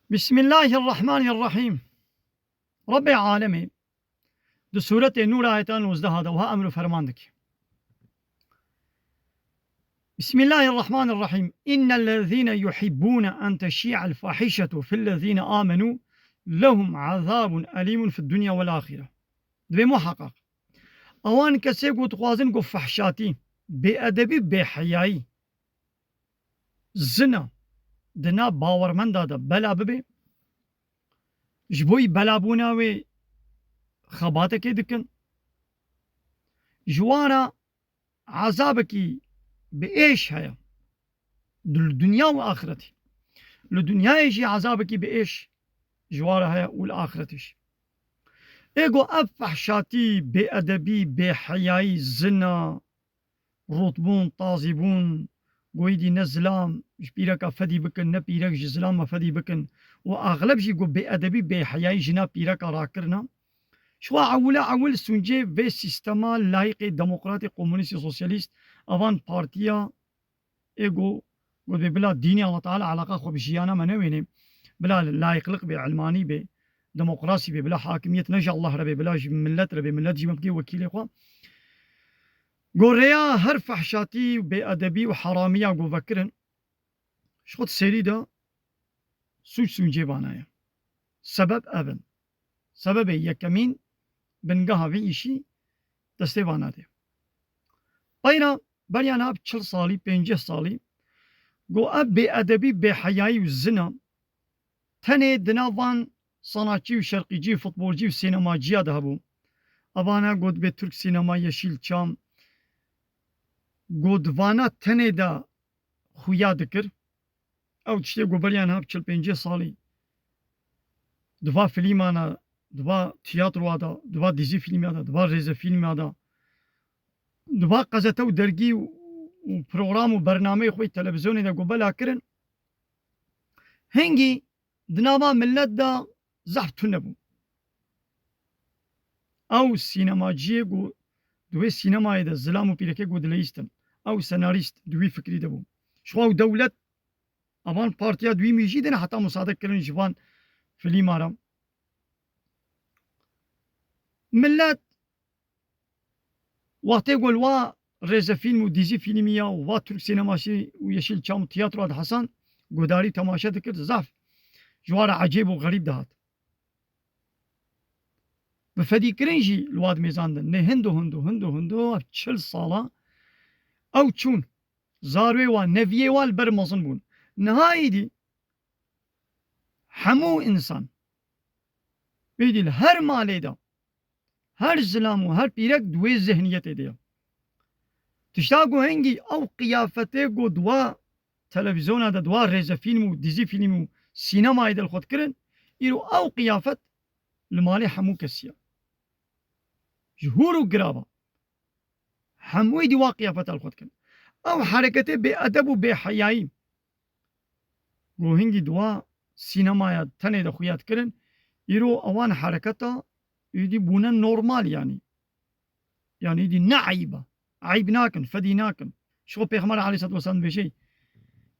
بسم الله الرحمن الرحيم. رب عالمی دو سورة نور آیتان 19 دوها امر و فرماندك. بسم الله الرحمن الرحيم. إن الذين يحبون أن تشيع الفاحشة في الذين آمنوا لهم عذاب أليم في الدنيا والآخرة. دوی محقق اوان کسی گو تخوازن گو فحشاتی بأدبی بحیایی زنا دنا باورمند دادا بلا ببی جبوی بلا بوناوی خباتك دكن جوانا عذابك بإيش هيا الدنيا وآخرتي الدنيا يجي عذابك بإيش جوارا هيا والآخرتش إيقو أفحشاتي بأدبي بحياي زنا رطبون طازبون قويدي نزلام جبيرك فدي بكن نبيرك جزلام فدي بكن وأغلب جي قو بأدبي بحياي جنا بيرك راكرنا شو عول سونجي في سيستما لايق ديمقراطي كومونيستي سوسياليست اوان بارتيا ايجو قد بلا ديني الله تعالى علاقه خو بشيانا منويني بلا لايق لق بعلماني ب ديمقراطي بلا حاكميه نجا الله ربي بلا ملت ربي ملت جي مبكي وكيل اخو قوريا هر فحشاتي بأدبي وحرامية قو فكرن شخط سيري دا سوج سونجي بانايا سبب ابن سبب يكمين بنگاه وی ایشی دسته واناده اینا بریان اب 40 سالی 50 سالی گو اب بی ادبی بی حیایی و زنا تنه دناوان sanatçı و şarkıcı futbolcu و sinemacıya da bu abana god be Türk sinema Yeşilçam godvana tene da xuya dikir ew tiştê goberiyan hab 40-50 salî dva filmana dva tiyatroya da dva dizi filmya da dva rêze filmya da dva qezete û dergî û program û bernameyê xwe televizyonê de gobela kirin hingî di nava millet da zehf tune bû ew sînemaciyê got di wê sînemayê de zilam û pîrekê got dilihîstin ew senarîst di wî fikrî de bû ji xwe dewlet avan partiya dûî mî jî dine heta musade kirin ji van filîma re millet وقتی گل وا رز فیلم و دیزی فیلمیا و وا ترک سینماسی و Yeşilçam تیاترو ad Hasan گوداری تماشا دکرد زاف جوار عجیب و غریب دهات به فدی کرنجی لواد میزاندن نه هندو 40 سالا او چون زاروی و نویه وال برمازن بون نهایی دی همو انسان بیدیل هر مالی دا her zilam و her pîrek duê zihniyetê de ye tişta got hengî ew qiyafetê got dwa televizyona de dwa rêzefîlm û dîzî fîlm û sînemayê de li xwe dikirin îro ew qiyafet li malê hemû kesî ye ji hûr û girava hemûyê dî wa qiyafeta li xwe dikin ew hereketê bêedeb û bêheyayî got hingî dwa sînemaya tenê de xuya dikirin îro ewan hereketa يدي بونا نورمال يعني يدي نعيبة عيب ناكن فدي ناكن شو بيغمر عليه الصلاة والسلام بشيء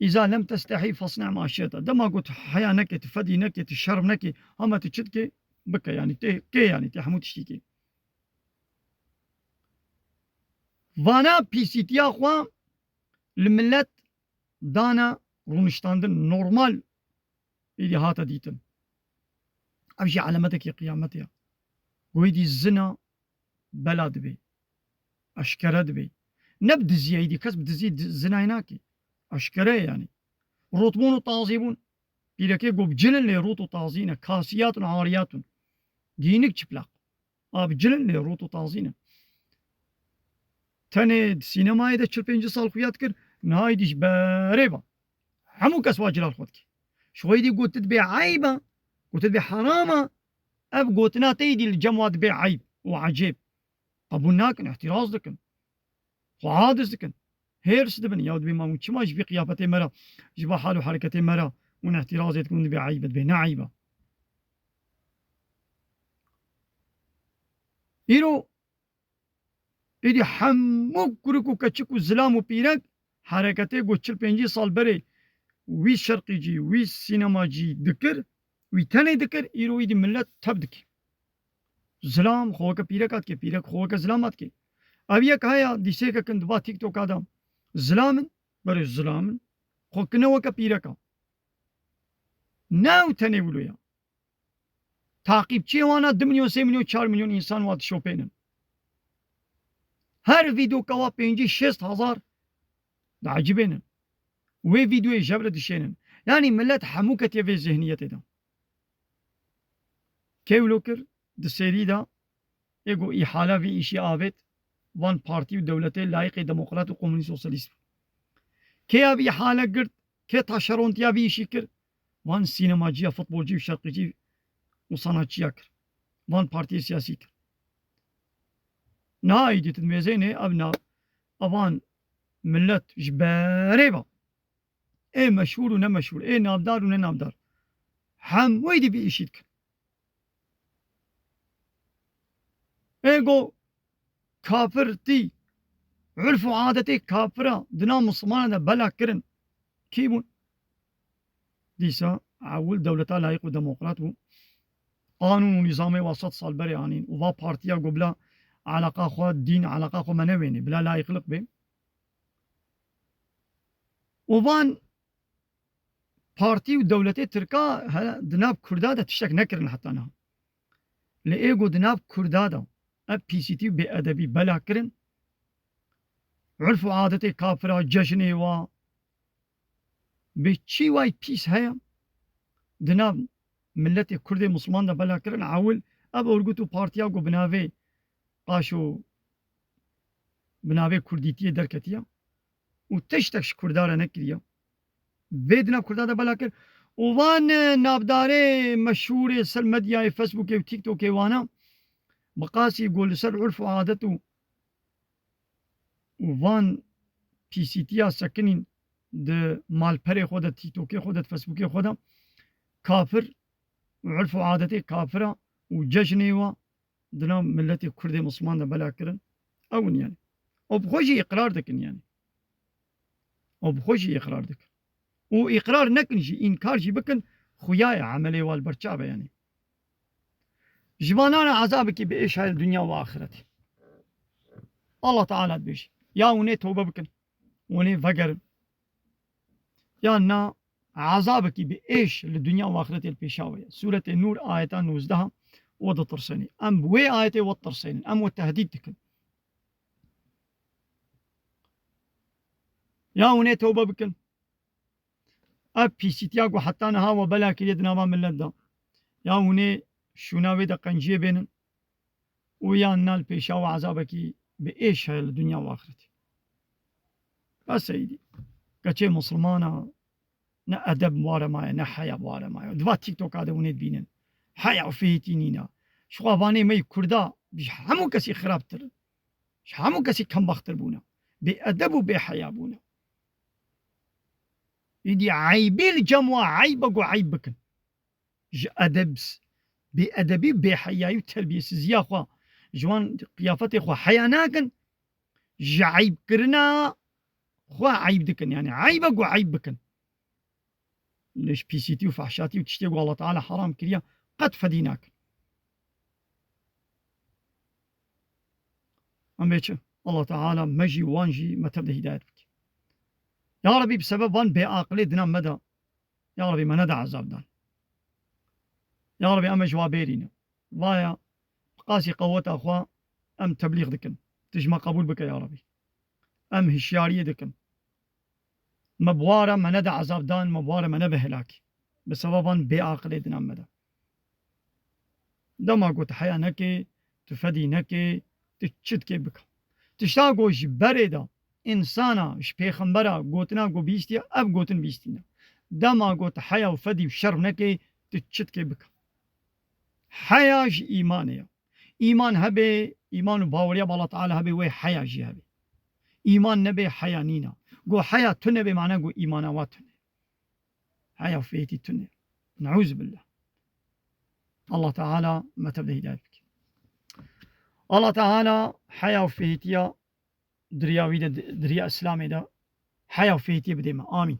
إذا لم تستحي فاصنع ما شئت دما قلت حيا نكت فدي نكت الشرب نكي هما تشتكي بكى يعني كي يعني تحمو تشتكي وانا بيسيتيا خوا الملت دانا رونشتاندن نورمال يدي هاتا ديتن أمشي علامتك يا قيامتها ويدي الزنا بلا دبي أشكره دبي نبد زيادي كسب تزيد زنا هناكي أشكره يعني رطبون وطازيبون بيركي قو بجلن لي روط وطازينه كاسيات وعاريات دينك تشبلاق بجلن لي روط وطازينه تاني سينما يدا 45 سال خويات كر نهاي ديش باريبا همو كس واجلال خودك شوي دي قلت تبي عيبه قلت تبي حرامه اب قوتنا تيدي الجموات بيع عيب وعجيب قبولناكن احتراز لكن وعادز لكن هيرس دبن يا دبي ما مش في قيافتي مرا جبا حال وحركتي مرا ون احتراز تكون بيع عيب بيع نعيبه يرو يدي حمو كركو كتشكو زلام وبيرك حركتي قو 40 سال بري وي شرقي جي وي سينما جي دكر ويتني ذكر يروي دي ملت تبدك زلام خوك بيركات كي بيرك خوك زلامات كي أبيك هيا دي سيكا كنت با تيك توك آدم زلامن بري زلامن خوك نوكا بيركا ناو تني ولويا takipçi وانا 2 milyon 3 milyon 4 milyon insan وات شوبينن هر فيديو كوا 5-6 هزار عجبينن وي فيديو جبر دشينن يعني ملت حموكة في ذهنية دا كيولوكر دسيري دا ايغو إحالة في إشي آبت وان بارتي ودولتي لايق ديمقراط وقوموني سوسياليست كي أبي حالة قرد كي تاشرون تيا في إشي كر وان سينماجية فوتبولجي وشرقجي وصناعتشي كر وان بارتي سياسي كر نهاية دي تدميزيني أبنا أبان ملت جباريبا ايه مشهور ونا مشهور ايه نابدار ونا نابدار حم ويدي بي إشيتك ايغو كافر تي عرف وعادتي كافرة دنا مسلمان دا بلا كرن كيبون ديسا عول دولتا لايق وديمقراط قانون ونظامي وسط صال بريانين وفا بارتيا قبلا علاقة خو الدين علاقة خو منويني بلا لا يخلق بي وفان بارتي ودولتي تركا دناب كردادا تشتك نكرن حتى انا لإيغو دناب كردادا اب بي سي تي بأدبي بلا كرن عرف وعادتي كافرة جشني و بشي واي بيس هيا دناب ملتي كردي مسلمان دا بلا كرن عول اب اورغوتو بارتيا قو بنافي قاشو بنافي كرديتي دركتيا وتشتكش كردارا نكريا بيدنا كردادا بلا كر ووان نابداري مشهور سر مديا فيسبوك وتيك توك وانا بقاسي يقول سر عرف وعادته ووان بي سي تي سكنين د مال بري خود تيك توك خود فيسبوك خود كافر وعرف وعادتي كافرة وجشني و دنا ملتي كردي مسلمان بلا كرن اون يعني وبخوشي اقرار دكن يعني وبخوشي اقرار دكن واقرار نكنجي انكار جي بكن خوياي عملي والبرشابه يعني جبانانا عذابك بايش هاي الدنيا واخرتي الله تعالى بيش يا وني توبه بكن وني فقر يا نا عذابك بايش الدنيا واخرتي البيشاويه سوره النور ايه 19 وضع طرسيني ام بوي ايتي والطرسيني ام والتهديد تكن يا وني توبه بكن ابي سيتياغو حتى انا هاو بلا كيدنا ما من لدا يا وني شناوي دا قنجي بينن ويا نال بيشاو عذابك بايش هاي الدنيا واخرتي بس سيدي كتشي مسلمانا نا ادب وارا ماي نا حيا وارا ماي دوا تيك توك هذا ونيت بينن حيا وفيتي نينا شو باني مي كردا بش همو كسي خرابتر همو كسي كم بختر بونا بأدب وبحيا بونا يدي عيبي الجموع عيبك وعيبك أدبس بأدبي بحياي وتربية سزيا خوا جوان قيافتي خوا حياناكن جعيب كرنا خوا عيب دكن يعني عيبك وعيبك ليش بيسيتي وفحشاتي وتشتي الله تعالى حرام كريا قد فديناك أميتش الله تعالى مجي وانجي ما تبدأ هدايتك يا ربي بسبب وان بعقلي دنا مدى يا ربي ما ندع عذاب دان يا ربي أما جوابيرينا وايا قاسي قوة أخوا أم تبليغ دكن تجمع قبول بك يا ربي أم هشيارية دكن مبوارة ما ندع عذاب دان مبوارة ما نبه هلاكي بسبب وان بعقلي دنا مدى دما قلت حيا نكي تفدي نكي تشتكي بك تشتاقو جبريدا إنسانا شبيخنبرا قوتنا قو بيستيا أب قوتن بيستينا دما قوت حيا وفدي وشرف نكي تشتكي بك حيا جي إيمانيا إيمان هبي إيمان باوريا بالله تعالى هبي وي حيا جي هبي إيمان نبي حيا نينا قو حيا تنبي معنا قو إيمانا واتنبي حيا وفيتي تنبي نعوذ بالله الله تعالى ما تبدأ هدايتك الله تعالى حيا وفيتيا درياوي دريا إسلامي دا حيا وفيتي بديما آمين